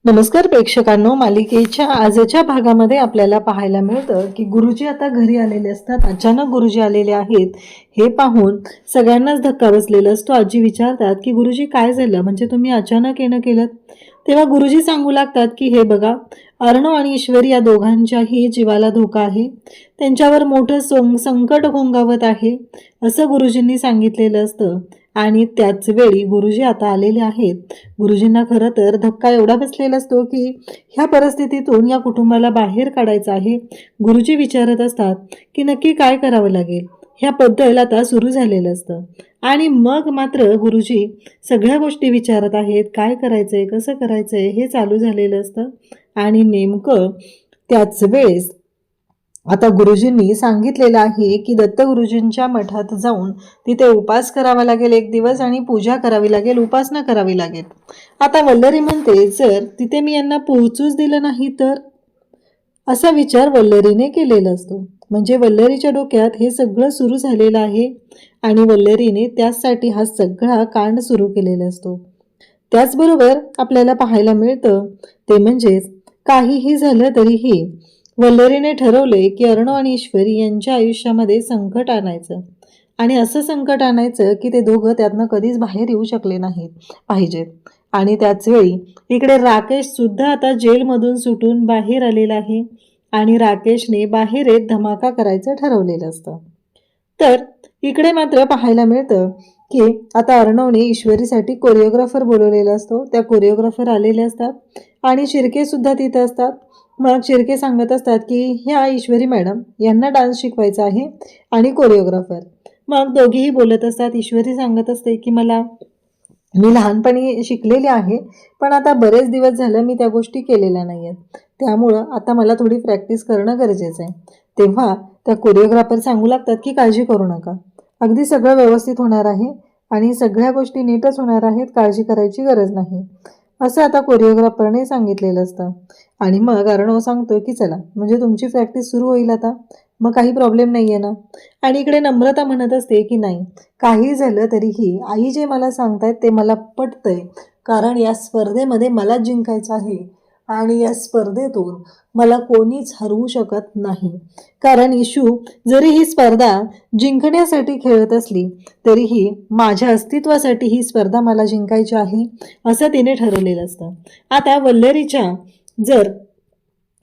नमस्कार प्रेक्षकांनो, मालिकेच्या आजच्या भागामध्ये आपल्याला पाहायला मिळतं की गुरुजी आता घरी आलेले असतात. अचानक गुरुजी आलेले आहेत हे पाहून सगळ्यांनाच धक्का बसलेला असतो. आजी विचारतात की गुरुजी काय झालं, म्हणजे तुम्ही अचानक येणं केलं. तेव्हा गुरुजी सांगू लागतात की हे बघा, अर्णव आणि ईश्वरी या दोघांच्याही जीवाला धोका आहे, त्यांच्यावर मोठं संकट घोंगावत आहे असं गुरुजींनी सांगितलेलं असतं. आणि त्याच वेळी गुरुजी आता आलेले आहेत. गुरुजींना खरं तर धक्का एवढा बसलेला असतो की ह्या परिस्थितीतून या कुटुंबाला बाहेर काढायचं आहे. गुरुजी विचारत असतात की नक्की काय करावं लागेल. ह्याबद्दल आता सुरू झालेलं असतं आणि मग मात्र गुरुजी सगळ्या गोष्टी विचारत आहेत. काय करायचंय, कसं करायचंय हे चालू झालेलं असतं. आणि नेमकं त्याच वेळेस आता गुरुजींनी सांगितलेलं आहे की दत्तगुरुजींच्या मठात जाऊन तिथे उपास करावा लागेल एक दिवस आणि पूजा करावी लागेल, उपासना करावी लागेल. आता वल्लरी म्हणते, जर तिथे मी यांना पोहोचूच दिलं नाही तर, असा विचार वल्लरीने केलेला असतो. म्हणजे वल्लरीच्या डोक्यात हे सगळं सुरू झालेलं आहे आणि वल्लरीने त्यासाठी हा सगळा कांड सुरू केलेला असतो. त्याचबरोबर आपल्याला पाहायला मिळतं ते म्हणजेच काहीही झालं तरीही वल्लरीने ठरवले की अर्णव आणि ईश्वरी यांच्या आयुष्यामध्ये संकट आणायचं आणि असं संकट आणायचं की ते दोघं त्यातनं कधीच बाहेर येऊ शकले नाहीत पाहिजेत. आणि त्याच वेळी इकडे राकेश सुद्धा आता जेलमधून सुटून बाहेर आलेला आहे आणि राकेशने बाहेर येत धमाका करायचं ठरवलेलं असतं. तर इकडे मात्र पाहायला मिळतं की आता अर्णवने ईश्वरीसाठी कोरिओग्राफर बोलवलेला असतो. त्या कोरिओग्राफर आलेले असतात आणि शिर्के सुद्धा तिथं असतात. मग शिर्के सांगत असतात की ह्या ईश्वरी मॅडम यांना डान्स शिकवायचा आहे आणि कोरिओग्राफर. मग दोघेही बोलत असतात. ईश्वरी सांगत असते की मी लहानपणी शिकलेले आहे, पण आता बरेच दिवस झालं मी त्या गोष्टी केलेल्या नाही आहेत, त्यामुळं आता मला थोडी प्रॅक्टिस करणं गरजेचं आहे. तेव्हा त्या कोरिओग्राफर सांगू लागतात की काळजी करू नका, अगदी सगळं व्यवस्थित होणार आहे आणि सगळ्या गोष्टी नीटच होणार आहेत, काळजी करायची गरज नाही, असं आता कोरिओग्राफरने सांगितलेलं असतं. आणि मग अर्णव सांगतो की चला, म्हणजे तुमची प्रॅक्टिस सुरू होईल आता, मग काही प्रॉब्लेम नाही आहे ना. आणि इकडे नम्रता म्हणत असते की नाही, काही झालं तरीही आई जे मला सांगतायत ते मला पटतंय, कारण या स्पर्धेमध्ये मला जिंकायचं आहे आणि या स्पर्धेतून मला कोणीच हरवू शकत नाही. कारण इशू जरी ही स्पर्धा जिंकण्यासाठी खेळत असली तरीही माझ्या अस्तित्वासाठी ही स्पर्धा मला जिंकायची आहे असं तिने ठरवलेलं असतं. आता वल्लरीच्या जर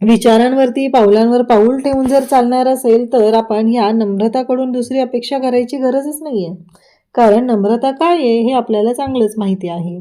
विचारांवरती पावलांवर पाऊल ठेवून जर चालणार असेल तर आपण ह्या नम्रताकडून दुसरी अपेक्षा करायची गरजच नाही आहे, कारण नम्रता काय आहे हे आपल्याला चांगलंच माहिती आहे.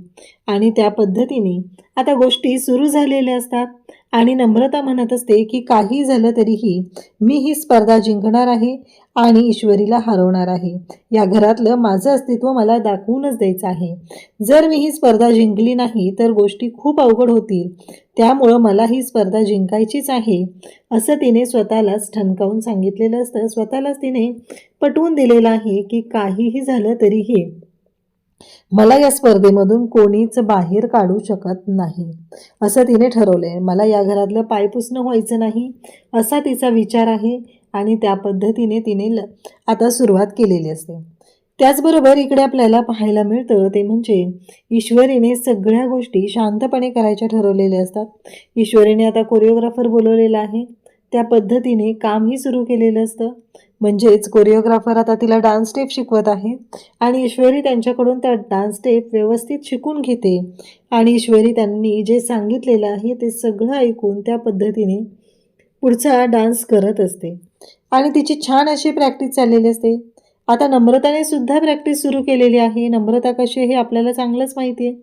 आणि त्या पद्धतीने आता गोष्टी सुरू झालेल्या असतात आणि नम्रता म्हणत असते की काही झालं तरीही मी ही स्पर्धा जिंकणार आहे आणि ईश्वरीला हरवणार आहे. या घरातलं माझं अस्तित्व मला दाखवूनच द्यायचं आहे. जर मी ही स्पर्धा जिंकली नाही तर गोष्टी खूप अवघड होतील, त्यामुळं मला ही स्पर्धा जिंकायचीच आहे असं तिने स्वतःलाच ठणकावून सांगितलेलं असतं. स्वतःलाच तिने पटवून दिलेलं आहे की काहीही झालं तरीही मला या स्पर्धेमधून कोणीच बाहेर काढू शकत नाही असं तिने ठरवलंय. मला या घरातलं पायपुसणं व्हायचं नाही असा तिचा विचार आहे आणि त्या पद्धतीने तिने आता सुरुवात केलेली असते. त्याचबरोबर इकडे आपल्याला पाहायला मिळतं ते म्हणजे ईश्वरीने सगळ्या गोष्टी शांतपणे करायच्या ठरवलेल्या असतात. ईश्वरीने आता कोरिओग्राफर बोलवलेला आहे, त्या पद्धतीने कामही सुरू केलेलं असतं. म्हणजेच कोरिओग्राफर आता तिला डान्स स्टेप शिकवत आहे आणि ईश्वरी त्यांच्याकडून त्या डान्स स्टेप व्यवस्थित शिकून घेते आणि ईश्वरी त्यांनी जे सांगितलेलं आहे ते सगळं ऐकून त्या पद्धतीने पुढचा डान्स करत असते आणि तिची छान अशी प्रॅक्टिस चाललेली असते. आता नम्रताने सुद्धा प्रॅक्टिस सुरू केलेली आहे. नम्रता कशी हे आपल्याला चांगलंच माहिती आहे.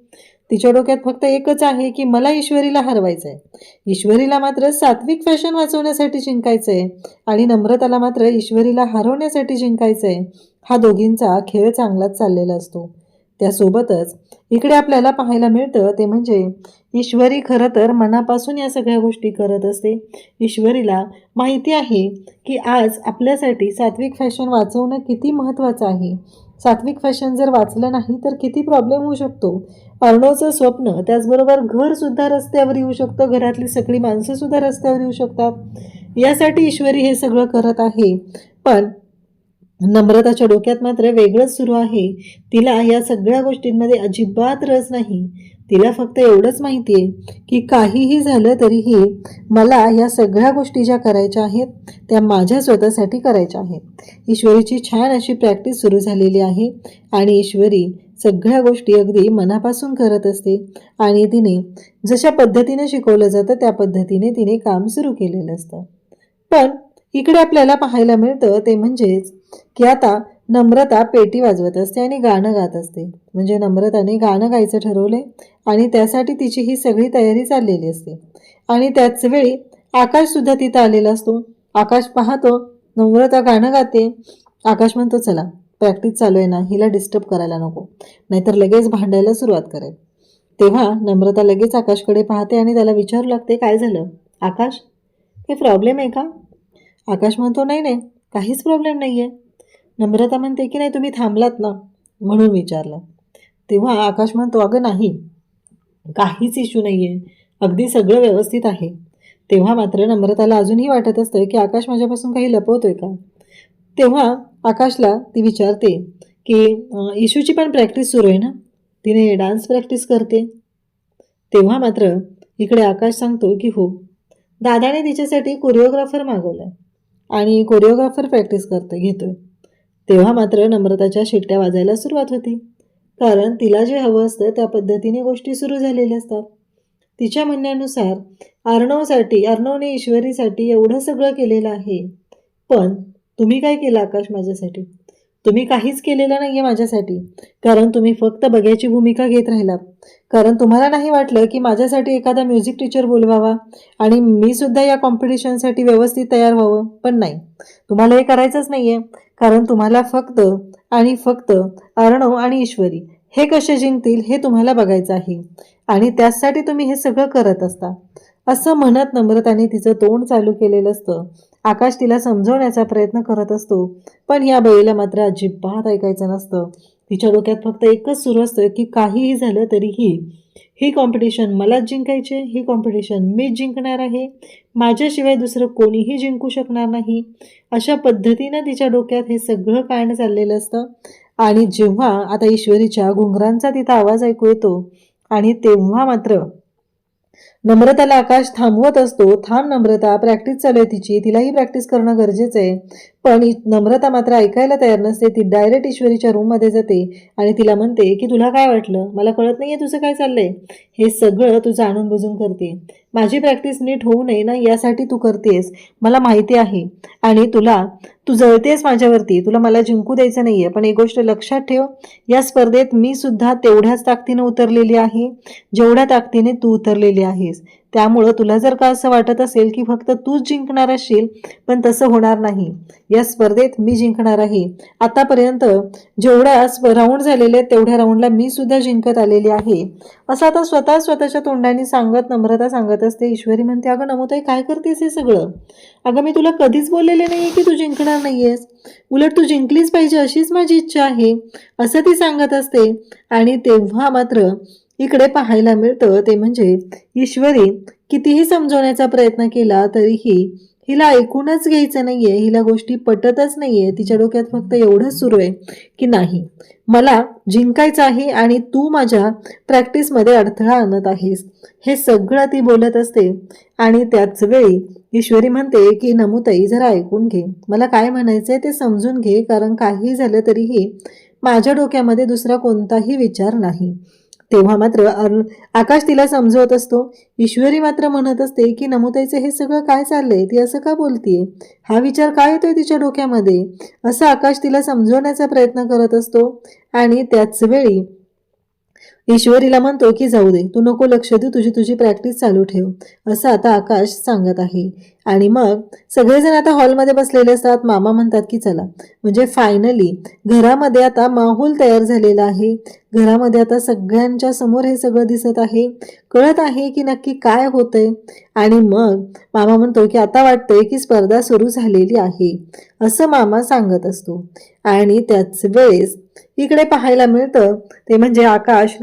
तिच्या डोक्यात फक्त एकच आहे की मला ईश्वरीला हरवायचं आहे. ईश्वरीला मात्र सात्विक फॅशन वाचवण्यासाठी जिंकायचं आहे आणि नम्रताला मात्र ईश्वरीला हरवण्यासाठी जिंकायचं आहे. हा दोघींचा खेळ चांगलाच चाललेला असतो. त्यासोबतच इकडे आपल्याला पाहायला मिळतं ते म्हणजे ईश्वरी खरं तर मनापासून या सगळ्या गोष्टी करत असते. ईश्वरीला माहिती आहे की आज आपल्यासाठी सात्विक फॅशन वाचवणं किती महत्त्वाचं आहे. सात्विक फॅशन जर वाचलं नाही तर किती प्रॉब्लेम होऊ शकतो. अर्णवचं स्वप्न, त्याचबरोबर घरसुद्धा रस्त्यावर येऊ शकतं, घरातली सगळी माणसंसुद्धा रस्त्यावर येऊ शकतात. यासाठी ईश्वरी हे सगळं करत आहे. पण नम्रताच्या डोक्यात मात्र वेगळंच सुरू आहे. तिला या सगळ्या गोष्टींमध्ये अजिबात रस नाही. तिला फक्त एवढंच माहिती आहे की काहीही झालं तरीही मला या सगळ्या गोष्टी ज्या करायच्या आहेत त्या माझ्या स्वतःसाठी करायच्या आहेत. ईश्वरीची छान अशी प्रॅक्टिस सुरू झालेली आहे आणि ईश्वरी सगळ्या गोष्टी अगदी मनापासून करत असते आणि तिने जशा पद्धतीने शिकवलं जातं त्या पद्धतीने तिने काम सुरू केलेलं असतं. पण इकडे आपल्याला पाहायला मिळतं ते म्हणजेच की आता नम्रता पेटी वाजवत असते आणि गाणं गात असते. म्हणजे नम्रताने गाणं गायचं ठरवले आणि त्यासाठी तिची ही सगळी तयारी चाललेली असते. आणि त्याच वेळी आकाश सुद्धा तिथं आलेला असतो. आकाश पाहतो नम्रता गाणं गाते. आकाश म्हणतो चला प्रॅक्टिस चालू आहे ना, हिला डिस्टर्ब करायला नको, नाहीतर लगेच भांडायला सुरुवात करेल. तेव्हा नम्रता लगेच आकाशकडे पाहते आणि त्याला विचारू लागते काय झालं आकाश, काही प्रॉब्लेम आहे का? आकाश म्हणतो नाही नाही काहीच प्रॉब्लेम नाही आहे. नम्रता म्हणते की नाही तुम्ही थांबलात ना म्हणून विचारलं. तेव्हा आकाश म्हणतो अगं नाही, काहीच इश्यू नाही आहे, अगदी सगळं व्यवस्थित आहे. तेव्हा मात्र नम्रताला अजूनही वाटत असतं की आकाश माझ्यापासून काही लपवतोय का. तेव्हा आकाशला ती विचारते की इशूची पण प्रॅक्टिस सुरू आहे ना, तिने डान्स प्रॅक्टिस करते. तेव्हा मात्र इकडे आकाश सांगतो की हो, दादाने तिच्यासाठी कोरिओग्राफर मागवलाय आणि कोरिओग्राफर प्रॅक्टिस घेतोय. तेव्हा मात्र नम्रताच्या शिट्ट्या वाजायला सुरुवात होती, कारण तिला जे हवं असतं त्या पद्धतीने गोष्टी सुरू झालेल्या असतात. तिच्या म्हणण्यानुसार अर्णवने ईश्वरीसाठी एवढं सगळं केलेलं आहे, पण तुम्ही काय केलं आकाश माझ्यासाठी? तुम्ही काहीच केलेलं नाही आहे माझ्यासाठी, कारण तुम्ही फक्त बघ्याची भूमिका घेत राहिलात. कारण तुम्हाला नाही वाटलं की माझ्यासाठी एखादा म्युझिक टीचर बोलवावा आणि मी सुद्धा या कॉम्पिटिशनसाठी व्यवस्थित तयार व्हावं. पण नाही, तुम्हाला हे करायचंच नाही आहे, कारण तुम्हाला फक्त आणि फक्त अर्णव आणि ईश्वरी हे कसे जिंकतील हे तुम्हाला बघायचं आहे आणि त्यासाठी तुम्ही हे सगळं करत असता. असं म्हणत नम्रताने तिचं तोंड चालू केलेलं असतं. आकाश तिला समजवण्याचा प्रयत्न करत असतो, पण या बाईला मात्र अजिबात ऐकायचं नसतं. तिच्या डोक्यात फक्त एकच सुरू असतं की काहीही झालं तरीही ही कॉम्पिटिशन मलाच जिंकायचे, ही कॉम्पिटिशन मीच जिंकणार आहे, माझ्याशिवाय दुसरं कोणीही जिंकू शकणार नाही. अशा पद्धतीनं तिच्या डोक्यात हे सगळं कांड चाललेलं असतं. आणि जेव्हा आता ईश्वरीच्या घुंगरांचा तिथं आवाज ऐकू येतो आणि तेव्हा मात्र नम्रताला आकाश थांबवत असतो. थांब नम्रता, प्रॅक्टिस चालू आहे तिची, तिलाही प्रॅक्टिस करणं गरजेचं आहे. पण नम्रता मात्र ऐकायला तयार नसते. ती डायरेक्ट ईश्वरीच्या रूममध्ये जाते आणि तिला म्हणते की तुला काय वाटलं, मला कळत नाहीये तुझं काय चाललंय, हे सगळं तू जाणून बुजून करते. माझी प्रॅक्टिस नीट होऊ नये ना यासाठी तू करतेस, मला माहिती आहे. आणि तू जळतेस माझ्यावरती, तुला मला जिंकू द्यायचं नाहीये. पण एक गोष्ट लक्षात ठेव, या स्पर्धेत मी सुद्धा तेवढ्याच ताकदीने उतरलेली आहे जेवढ्या ताकदीने तू उतरलेली आहेस. त्यामुळं तुला जर का असं वाटत असेल की फक्त तूच जिंकणार असशील, पण तसं होणार नाही. या स्पर्धेत मी जिंकणार आहे. आतापर्यंत जेवढ्या राऊंड झालेले तेवढ्या राऊंडला मी सुद्धा जिंकत आलेली आहे, असं आता स्वतःच्या तोंडाने सांगत नम्रता सांगत असते. ईश्वरी म्हणते अगं नमोताई काय करतेस हे सगळं? अगं मी तुला कधीच बोललेले नाहीये की तू जिंकणार नाहीयेस, उलट तू जिंकलीच पाहिजे अशीच माझी इच्छा आहे, असं ती सांगत असते. आणि तेव्हा मात्र इकडे पाहायला मिळतं ते म्हणजे ईश्वरी कितीही समजवण्याचा प्रयत्न केला तरीही हिला ऐकूनच घ्यायचं नाहीये, हिला गोष्टी पटतच नाहीये. तिच्या डोक्यात फक्त एवढंच सुरू आहे की नाही, मला जिंकायचं आहे आणि तू माझ्या प्रॅक्टिसमध्ये अडथळा आणत आहेस, हे सगळं ती बोलत असते. आणि त्याच वेळी ईश्वरी म्हणते की नमुताई जरा ऐकून घे, मला काय म्हणायचंय ते समजून घे, कारण काही झालं तरीही माझ्या डोक्यामध्ये दुसरा कोणताही विचार नाही. तेव्हा मात्र आकाश तिला समजवत असतो. ईश्वरी मात्र म्हणत असते की नमुताईचं हे सगळं काय चाललंय, ती असं का बोलतीये, हा विचार काय येतोय तिच्या डोक्यामध्ये, असं आकाश तिला समजवण्याचा प्रयत्न करत असतो. आणि त्याच वेळी ईश्वरीला म्हणतो की जाऊ दे, तू नको लक्ष देऊ, तुझी प्रॅक्टिस चालू ठेव, असं आता आकाश सांगत आहे. आणि मग सगळेजण आता हॉलमध्ये बसलेले असतात. मामा म्हणतात की चला, म्हणजे फायनली घरामध्ये आता माहोल तयार झालेला आहे. घरामध्ये आता सगळ्यांच्या समोर हे सगळं दिसत आहे, कळत आहे की नक्की काय होतंय. आणि मग मामा म्हणतो की आता वाटतंय की स्पर्धा सुरू झालेली आहे, असं मामा सांगत असतो. आणि त्याच वेळेस इकडे पाहायला मिळतं ते म्हणजे आकाश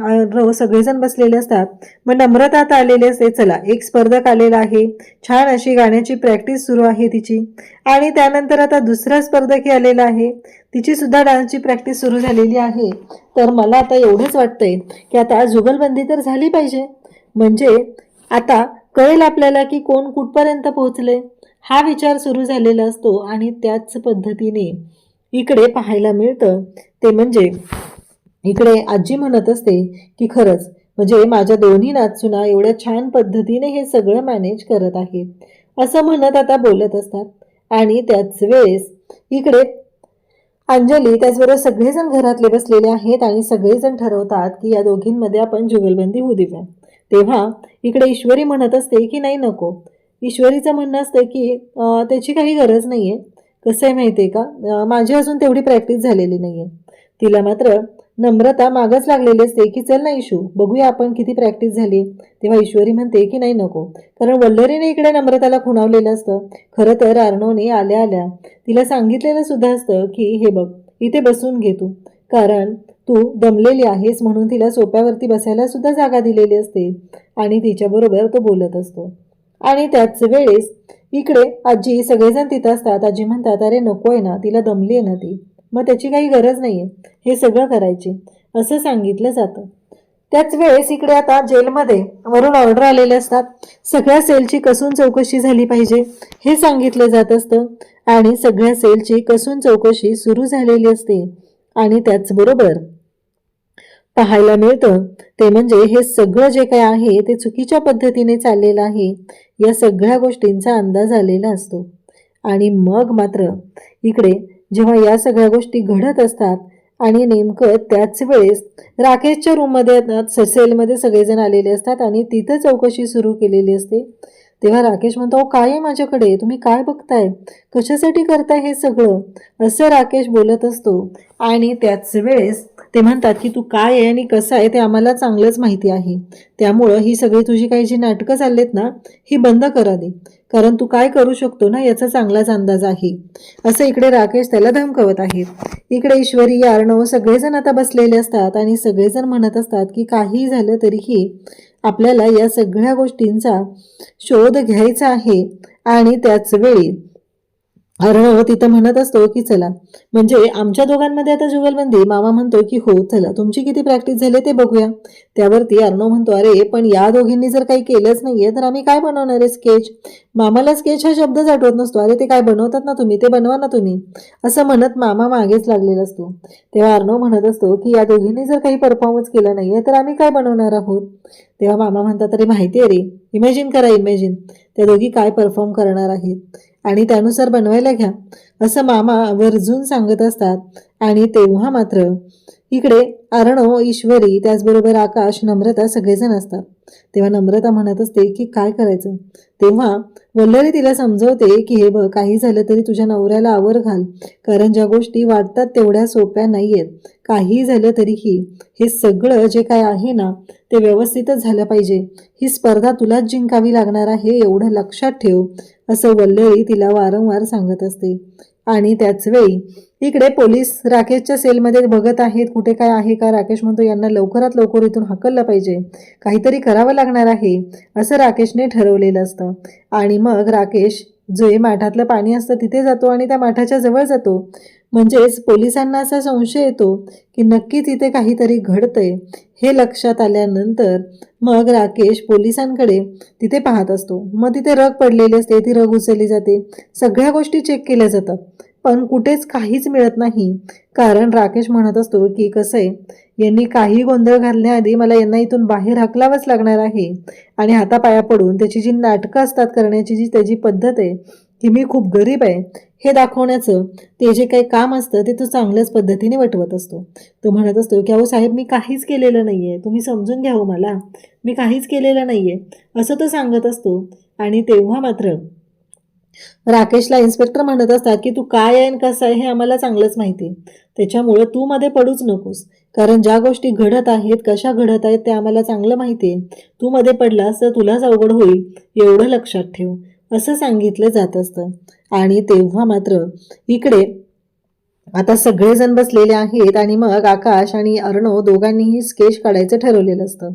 सगळेजण बसलेले असतात. मग नम्रता आता आलेली असते. चला, एक स्पर्धक आलेला आहे, छान अशी गाण्याची प्रॅक्टिस सुरू आहे तिची. आणि त्यानंतर आता दुसरा स्पर्धकही आलेला आहे, तिची सुद्धा डान्सची प्रॅक्टिस सुरू झालेली आहे. तर मला आता एवढंच वाटतंय की आता जुगलबंदी तर झाली पाहिजे, म्हणजे आता कळेल आपल्याला की कोण कुठपर्यंत पोहोचले. हा विचार सुरू झालेला असतो. आणि त्याच पद्धतीने इकडे पाहायला मिळतं ते म्हणजे इकडे आजी म्हणत असते की खरंच म्हणजे माझ्या दोन्ही नाचुना एवढ्या छान पद्धतीने हे सगळं मॅनेज करत आहेत, असं म्हणत आता बोलत असतात. आणि त्याच वेळेस इकडे अंजली त्याचबरोबर सगळेजण घरातले बसलेले आहेत आणि सगळेजण ठरवतात की या दोघींमध्ये आपण जुगलबंदी होऊ देऊया. तेव्हा इकडे ईश्वरी म्हणत असते की नाही, नको. ईश्वरीचं म्हणणं असतं की त्याची काही गरज नाहीये. कसं आहे माहिती आहे का, माझी अजून तेवढी प्रॅक्टिस झालेली नाहीये. तिला मात्र नम्रता मागच लागलेली असते की चल ना इशू, बघूया आपण किती प्रॅक्टिस झाली. तेव्हा ईश्वरी म्हणते की नाही, नको. कारण वल्लरीने इकडे नम्रताला खुणावलेलं असतं. खरं तर अर्णवने आल्या आल्या तिला सांगितलेलं सुद्धा असतं की हे बघ, इथे बसून घे तू, कारण तू दमलेली आहेस, म्हणून तिला सोप्यावरती बसायला सुद्धा जागा दिलेली असते. आणि तिच्याबरोबर तो बोलत असतो. आणि त्याच वेळेस इकडे आजी सगळेजण तिथं असतात. आजी म्हणतात अरे नको आहे ना, तिला दमली आहे ना ती, मग त्याची काही गरज नाहीये हे सगळं करायची, असं सांगितलं जातं. त्याच वेळेस इकडे आता जेलमध्ये वरून ऑर्डर आलेले असतात. सगळ्या सेलची कसून चौकशी झाली पाहिजे हे सांगितलं जात असतं. आणि सगळ्या सेलची कसून चौकशी सुरू झालेली असते. आणि त्याचबरोबर पाहायला मिळतं ते म्हणजे हे सगळं जे काय आहे ते चुकीच्या पद्धतीने चाललेलं आहे, या सगळ्या गोष्टींचा अंदाज आलेला असतो. आणि मग मात्र इकडे जेव्हा या सगळ्या गोष्टी घडत असतात आणि नेमकं त्याच वेळेस राकेशच्या रूममध्ये सेलमध्ये सगळेजण आलेले असतात आणि तिथं चौकशी सुरू केलेली असते. तेव्हा राकेश म्हणतो काय आहे माझ्याकडे, तुम्ही काय बघताय, कशासाठी करताय हे सगळं, असं राकेश बोलत असतो. आणि त्याच वेळेस ते म्हणतात की तू काय आहे आणि कसं आहे ते आम्हाला चांगलंच माहिती आहे, त्यामुळं ही सगळी तुझी काही जी नाटकं चाललेत ना ही बंद करा दे, कारण तू काय करू शकतो ना याचा चांगलाच अंदाज आहे, असं इकडे राकेश त्याला धमकवत आहेत. इकडे ईश्वरी, अर्णव सगळेजण आता बसलेले असतात आणि सगळेजण म्हणत असतात की काही झालं तरीही आपल्याला या सगळ्या गोष्टींचा शोध घ्यायचा आहे. आणि त्याच वेळी अर्णव तिथं म्हणत असतो की चला, म्हणजे आमच्या दोघांमध्ये आता जुगलबंदी. मामा म्हणतो की हो चला, तुमची किती प्रॅक्टिस झाली ते बघूया. त्यावरती अर्णव म्हणतो अरे पण या दोघींनी जर काही केलंच नाहीये तर आम्ही काय बनवणार आहे स्केच. मामाला स्केच हा शब्दच आठवत नसतो. अरे ते काय बनवतात ना तुम्ही, ते बनवा ना तुम्ही, असं म्हणत मामा मागेच लागलेला असतो. तेव्हा अर्णव म्हणत असतो की या दोघींनी जर काही परफॉर्मन्स केला नाहीये तर आम्ही काय बनवणार आहोत. तेव्हा मामा म्हणतात अरे माहिती आहे रे, इमॅजिन करा, इमॅजिन त्या दोघी काय परफॉर्म करणार आहेत आणि त्यानुसार बनवायला घ्या, असं मामा आवर्जून सांगत असतात. आणि तेव्हा मात्र इकडे अर्णव, ईश्वरी, त्याचबरोबर आकाश, नम्रता सगळेजण असतात. तेव्हा नम्रता म्हणत असते की काय करायचं. तेव्हा वल्लरी तिला समजवते की हे बघ, काही झालं तरी तुझ्या नवऱ्याला आवर घाल, कारण ज्या गोष्टी वाटतात तेवढ्या सोप्या नाहीयेत. काही झालं तरीही हे सगळं जे काय आहे ना ते व्यवस्थितच झालं पाहिजे. ही स्पर्धा तुलाच जिंकावी लागणार आहे, एवढं लक्षात ठेव, असं वल्लरी तिला वारंवार सांगत असते. आणि त्याच वेळी इकडे पोलीस राकेशच्या सेलमध्ये बघत आहेत कुठे काय आहे का. राकेश म्हणतो यांना लवकरात लवकर इथून हकललं पाहिजे, काहीतरी करावं लागणार आहे, असं राकेशने ठरवलेलं असतं. आणि मग राकेश जे माठातलं पाणी असतं तिथे जातो आणि त्या माठाच्या जवळ जातो. म्हणजेच पोलिसांना असा संशय येतो की नक्कीच इथे काहीतरी घडतंय. हे लक्षात आल्यानंतर मग राकेश पोलिसांकडे तिथे पाहत असतो. मग तिथे रग पडलेली असते, ती रग उचलली जाते, सगळ्या गोष्टी चेक केल्या जातात, पण कुठेच काहीच मिळत नाही. कारण राकेश म्हणत असतो की कसं आहे, यांनी काही गोंधळ घालण्याआधी मला यांना इथून बाहेर हकलावंच लागणार आहे. आणि हातापाया पडून त्याची जी नाटकं असतात करण्याची, जी त्याची पद्धत आहे की मी खूप गरीब आहे हे दाखवण्याचं ते जे काही काम असतं ते तो चांगल्याच पद्धतीने वटवत असतो. तो म्हणत असतो की अहो साहेब, मी काहीच केलेलं नाहीये, तुम्ही समजून घ्या हो मला, मी काहीच केलेलं नाहीये, असं तो सांगत असतो. आणि तेव्हा मात्र राकेशला इन्स्पेक्टर म्हणत असतात की तू काय आहे कसं आहे हे आम्हाला चांगलंच माहिती आहे, त्याच्यामुळं तू मध्ये पडूच नकोस, कारण ज्या गोष्टी घडत आहेत कशा घडत आहेत ते आम्हाला चांगलं माहिती आहे, तू मध्ये पडलास तर तुलाच अवघड होईल, एवढं लक्षात ठेव, असं सांगितलं जात असतं. आणि तेव्हा मात्र इकडे आता सगळेजण बसलेले आहेत आणि मग आकाश आणि अर्णव दोघांनीही स्केच काढायचं ठरवलेलं असतं.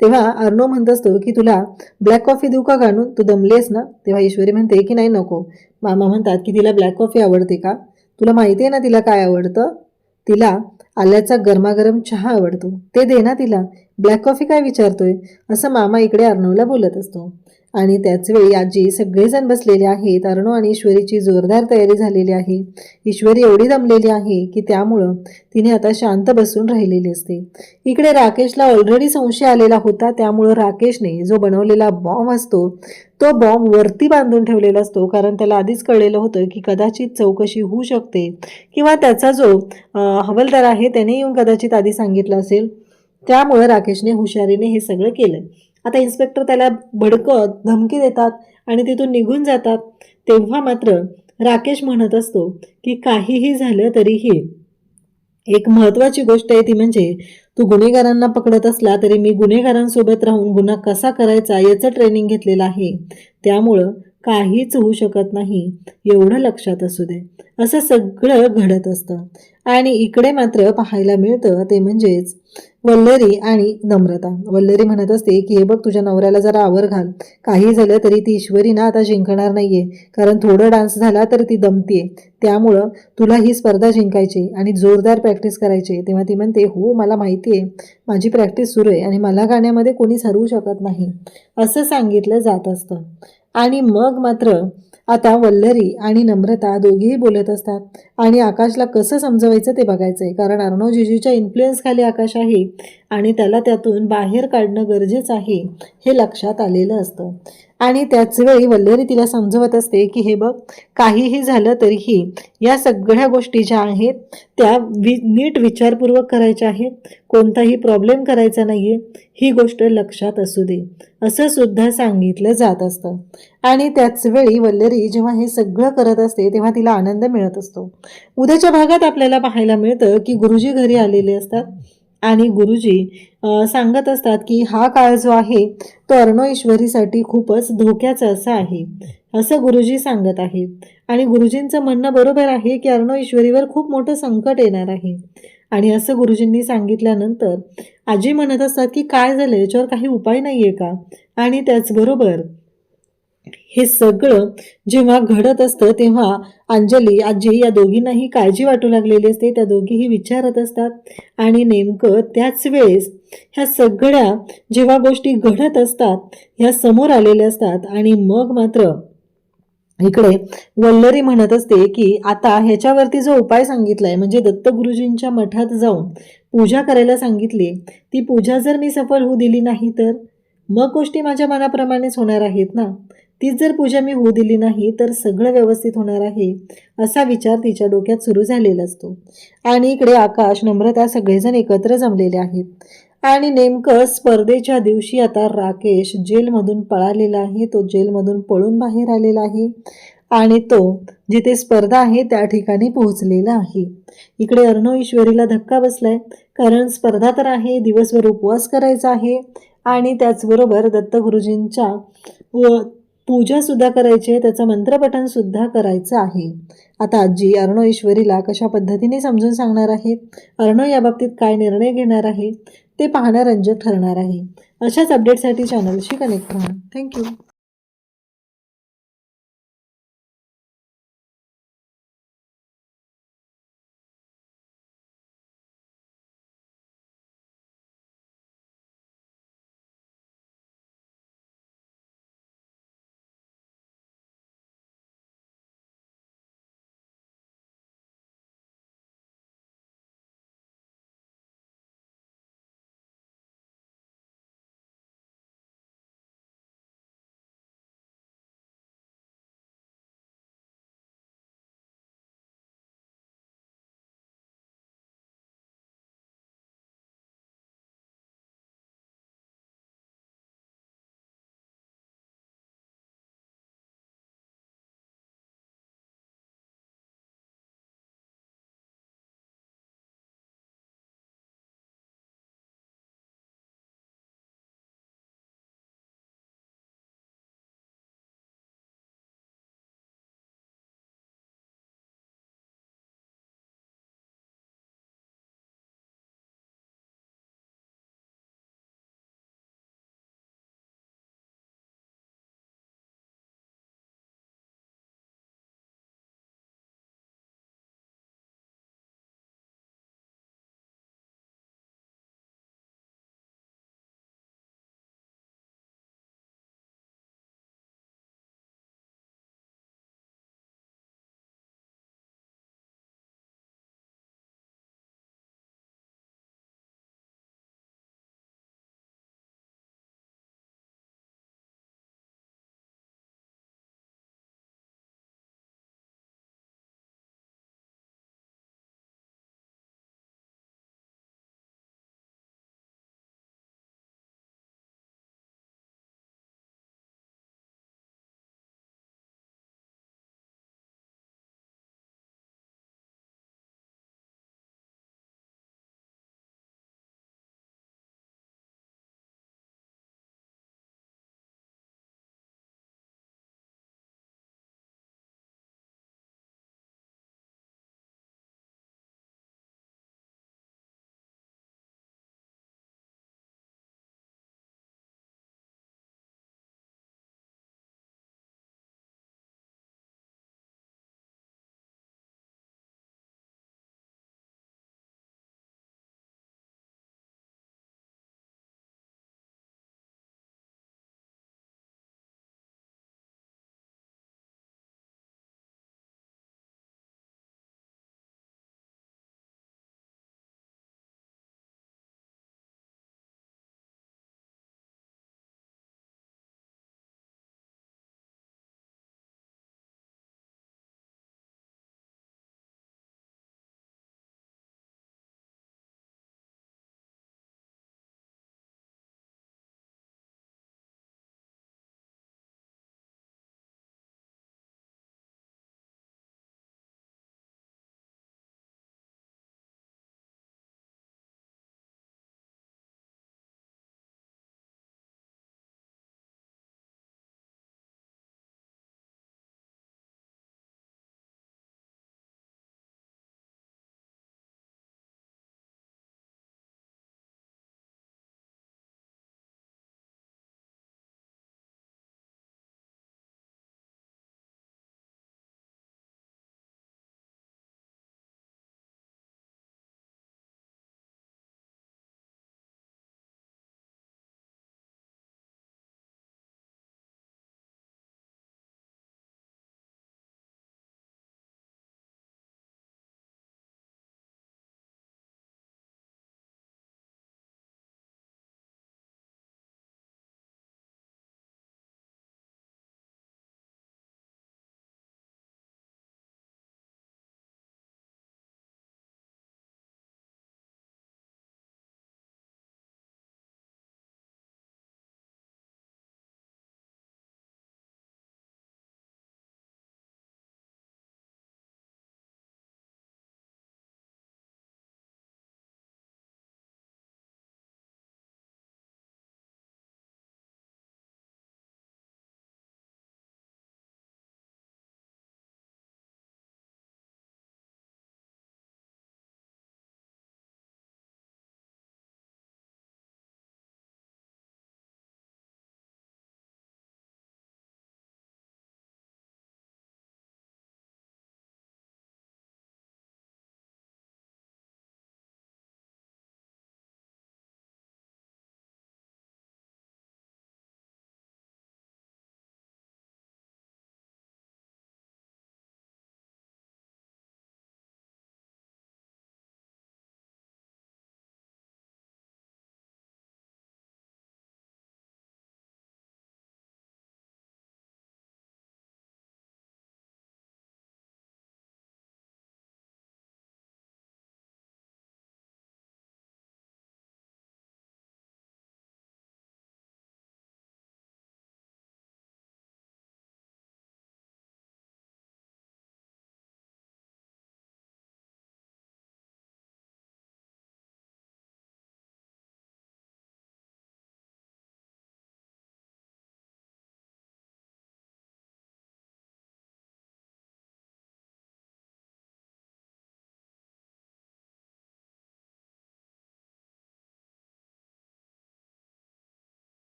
तेव्हा अर्णव म्हणत असतो की तुला ब्लॅक कॉफी देऊ का काढून, तू दमलीस ना. तेव्हा ईश्वरी म्हणते की नाही नको. मामा म्हणतात की तिला ब्लॅक कॉफी आवडते का, तुला माहिती आहे ना तिला काय आवडतं, तिला आल्याचा गरमागरम चहा आवडतो, ते दे ना तिला, ब्लॅक कॉफी काय विचारतोय, असं मामा इकडे अर्णवला बोलत असतो. आणि त्याचवेळी आजी सगळेजण बसलेले आहेत. अर्णव आणि ईश्वरीची जोरदार तयारी झालेली आहे. ईश्वरी एवढी दमलेली आहे की त्यामुळं तिने आता शांत बसून राहिलेली असते. इकडे राकेशला ऑलरेडी संशय आलेला होता, त्यामुळं राकेशने जो बनवलेला बॉम्ब असतो तो बॉम्ब वरती बांधून ठेवलेला असतो, कारण त्याला आधीच कळलेलं होतं की कदाचित चौकशी होऊ शकते किंवा त्याचा जो हवालदार आहे त्याने येऊन कदाचित आधी सांगितलं असेल. त्यामुळं राकेशने हुशारीने हे सगळं केलं. आता इन्स्पेक्टर त्याला भडकत धमकी देतात आणि तिथून निघून जातात. तेव्हा मात्र राकेश म्हणत असतो की काहीही झालं तरीही एक महत्त्वाची गोष्ट आहे, ती म्हणजे तू गुन्हेगारांना पकडत असला तरी मी गुन्हेगारांसोबत राहून गुन्हा कसा करायचा याचं ट्रेनिंग घेतलेलं आहे, त्यामुळं काहीच होऊ शकत नाही, एवढं लक्षात असू दे. असं सगळं घडत असतं. आणि इकडे मात्र पाहायला मिळतं ते म्हणजेच वल्लरी आणि नम्रता. वल्लरी म्हणत असते की हे बघ, तुझ्या नवऱ्याला जरा आवर घाल, काही झालं तरी ती ईश्वरी ना आता जिंकणार नाहीये, कारण थोडं डान्स झाला तर ती दमतीये, त्यामुळं तुला ही स्पर्धा जिंकायची आणि जोरदार प्रॅक्टिस करायची. तेव्हा ती म्हणते हो मला माहिती आहे, माझी प्रॅक्टिस सुरू आहे आणि मला गाण्यामध्ये कोणीच हरवू शकत नाही, असं सांगितलं जात असतं. आणि मग मात्र आता वल्लरी आणि नम्रता दोघीही बोलत असतात आणि आकाशला कसं समजवायचं ते बघायचं आहे, कारण अर्णव जिजूच्या इन्फ्लुएन्सखाली आकाश आहे आणि त्याला त्यातून बाहेर काढणं गरजेचं आहे हे लक्षात आलेलं असतं. आणि त्याचवेळी वल्लरी तिला समजवत असते की हे बघ, काहीही झालं तरीही या सगळ्या गोष्टी ज्या आहेत त्या नीट विचारपूर्वक करायच्या आहेत, कोणताही प्रॉब्लेम करायचा नाहीये, ही गोष्ट लक्षात असू दे, असं सुद्धा सांगितलं जात असतं. आणि त्याचवेळी वल्लरी जेव्हा हे सगळं करत असते तेव्हा तिला आनंद मिळत असतो. उद्याच्या भागात आपल्याला पाहायला मिळतं की गुरुजी घरी आलेले असतात आणि गुरुजी सांगत असतात की हा काळ जो आहे तो अर्णव ईश्वरीसाठी खूपच धोक्याचा असा आहे, असं गुरुजी सांगत आहेत. आणि गुरुजींचं म्हणणं बरोबर आहे की अर्णव ईश्वरीवर खूप मोठं संकट येणार आहे. आणि असं गुरुजींनी सांगितल्यानंतर आजी म्हणत असतात की काय झालं, याच्यावर काही उपाय नाहीये का. आणि त्याचबरोबर हे सगळं जेव्हा घडत असतं तेव्हा अंजली आजी या दोघींनाही काळजी वाटू लागलेली असते. त्या दोघीही विचारत असतात आणि नेमकं त्याच वेळेस ह्या सगळ्या जेव्हा गोष्टी घडत असतात ह्या समोर आलेल्या असतात. आणि मग मात्र इकडे वल्लरी म्हणत असते की आता ह्याच्यावरती जो उपाय सांगितलाय म्हणजे दत्तगुरुजींच्या मठात जाऊन पूजा करायला सांगितली, ती पूजा जर मी सफल होऊ दिली नाही तर मग गोष्टी माझ्या मनाप्रमाणेच होणार आहेत ना, तीच जर पूजा मी होऊ दिली नाही तर सगळं व्यवस्थित होणार आहे, असा विचार तिच्या डोक्यात सुरू झालेला असतो. आणि इकडे आकाश नम्रता सगळेजण एकत्र जमलेले आहेत. आणि नेमकं स्पर्धेच्या दिवशी आता राकेश जेलमधून पळालेला आहे, तो जेलमधून पळून बाहेर आलेला आहे आणि तो जिथे स्पर्धा आहे त्या ठिकाणी पोहोचलेला आहे. इकडे अर्णव ईश्वरीला धक्का बसलाय, कारण स्पर्धा तर आहे, दिवसभर उपवास करायचा आहे आणि त्याचबरोबर दत्तगुरुजींच्या पूजा सुद्धा करायची आहे, त्याचं मंत्रपठण सुद्धा करायचं आहे. आता आजी अर्णव ईश्वरीला कशा पद्धतीने समजून सांगणार आहे, अर्णव या बाबतीत काय निर्णय घेणार आहे ते पाहणं रंजक ठरणार आहे. अशाच अपडेटसाठी चॅनलशी कनेक्ट राहा. थँक्यू.